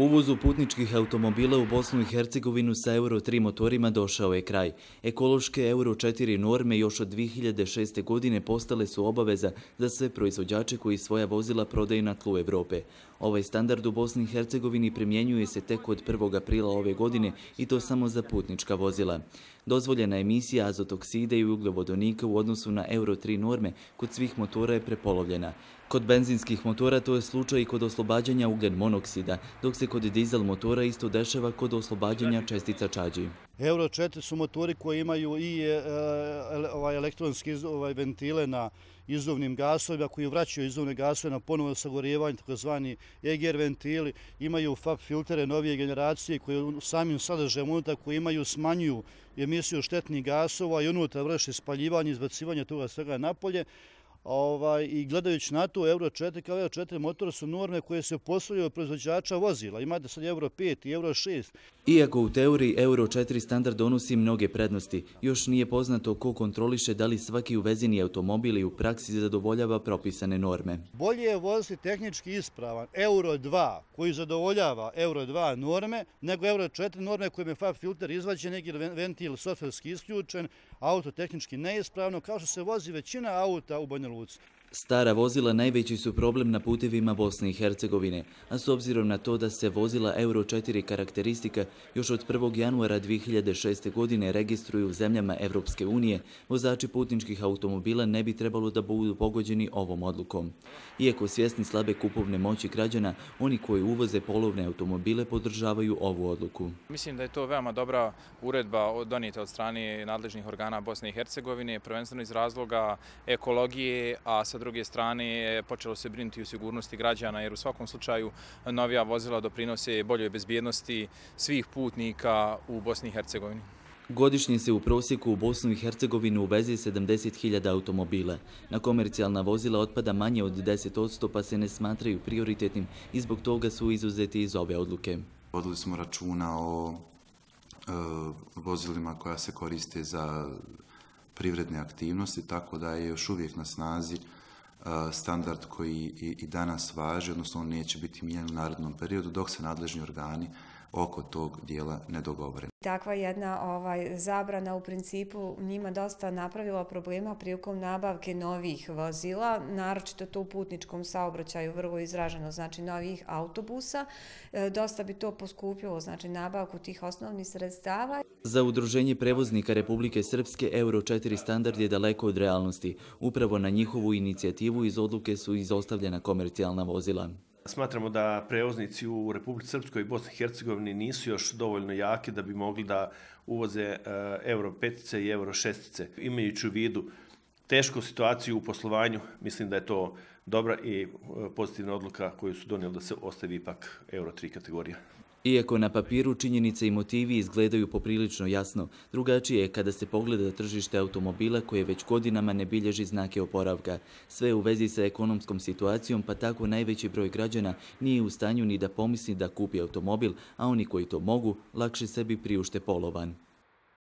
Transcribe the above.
Uvozu putničkih automobila u Bosnu i Hercegovinu sa Euro 3 motorima došao je kraj. Ekološke Euro 4 norme još od 2006. godine postale su obaveza za sve proizvođače koji svoja vozila prodaju na tlu Evrope. Ovaj standard u Bosni i Hercegovini primjenjuje se tek od 1. aprila ove godine i to samo za putnička vozila. Dozvoljena emisija azotoksida i ugljovodonika u odnosu na Euro 3 norme kod svih motora je prepolovljena. Kod benzinskih motora to je slučaj i kod oslobađanja ugljen monoksida, dok se kod dizel motora isto dešava kod oslobađanja čestica čađi. Euro 4 su motori koji imaju i elektronske ventile na izduvnim gasovima koji vraćaju izduvne gasove na ponovno sagorijevanje, takozvani EGR ventili, imaju FAP filtere novije generacije koji samim sadržajem unutar koji smanjuju emisiju štetnih gasova i unutar vrši spaljivanje i izbacivanje toga svega napolje. I gledajući na to, Euro 4 kao Euro 4 motor su norme koje se postavljaju od proizvođača vozila. Imate sad Euro 5 i Euro 6. Iako u teoriji Euro 4 standard donosi mnoge prednosti, još nije poznato ko kontroliše da li svaki uvezeni automobil i u praksi zadovoljava propisane norme. Bolje je voziti tehnički ispravan Euro 2 koji zadovoljava Euro 2 norme nego Euro 4 norme kojim je FAP filter izvađen, neki ventil softverski isključen, auto tehnički neispravno, kao što se vozi većina auta u Banja Luci. Stara vozila najveći su problem na putevima Bosne i Hercegovine, a s obzirom na to da se vozila Euro 4 karakteristika još od 1. januara 2006. godine registruju u zemljama Evropske unije, vozači putničkih automobila ne bi trebalo da budu pogođeni ovom odlukom. Iako svjesni slabe kupovne moći građana, oni koji uvoze polovne automobile podržavaju ovu odluku. Mislim da je to veoma dobra uredba donijeta od strane nadležnih organa Bosne i Hercegovine, prvenstveno iz razloga ekologije, a sa druge strane počelo se brinuti o sigurnosti građana jer u svakom slučaju novija vozila doprinose boljoj bezbjednosti svih putnika u Bosni i Hercegovini. Godišnje se u prosjeku u Bosnu i Hercegovinu uveze 70.000 automobila. Na komercijalna vozila otpada manje od 10%, pa se ne smatraju prioritetnim i zbog toga su izuzeti iz ove odluke. Vodili smo računa o vozilima koja se koriste za privredne aktivnosti, tako da je još uvijek na snazi standard koji i danas važi, odnosno on neće biti mijenjan u narednom periodu dok se nadležni organi oko tog dijela ne dogovore. Takva jedna zabrana u principu njima dosta napravila problema prilikom nabavke novih vozila, naročito to u putničkom saobraćaju vrlo izraženo, znači novih autobusa. Dosta bi to poskupilo, znači nabavku tih osnovnih sredstava. Za Udruženje prevoznika Republike Srpske Euro 4 standard je daleko od realnosti. Upravo na njihovu inicijativu iz odluke su izostavljena komercijalna vozila. Smatramo da prevoznici u Republici Srpskoj i Bosni i Hercegovini nisu još dovoljno jaki da bi mogli da uvoze Euro 5 i Euro 6. Imajući u vidu tešku situaciju u poslovanju, mislim da je to dobra i pozitivna odluka koju su donijeli da se ostavi ipak Euro 3 kategorija. Iako na papiru činjenice i motivi izgledaju poprilično jasno, drugačije je kada se pogleda tržište automobila koje već godinama ne bilježi znake oporavka. Sve u vezi sa ekonomskom situacijom, pa tako najveći broj građana nije u stanju ni da pomisli da kupi automobil, a oni koji to mogu, lakše sebi priušte polovan.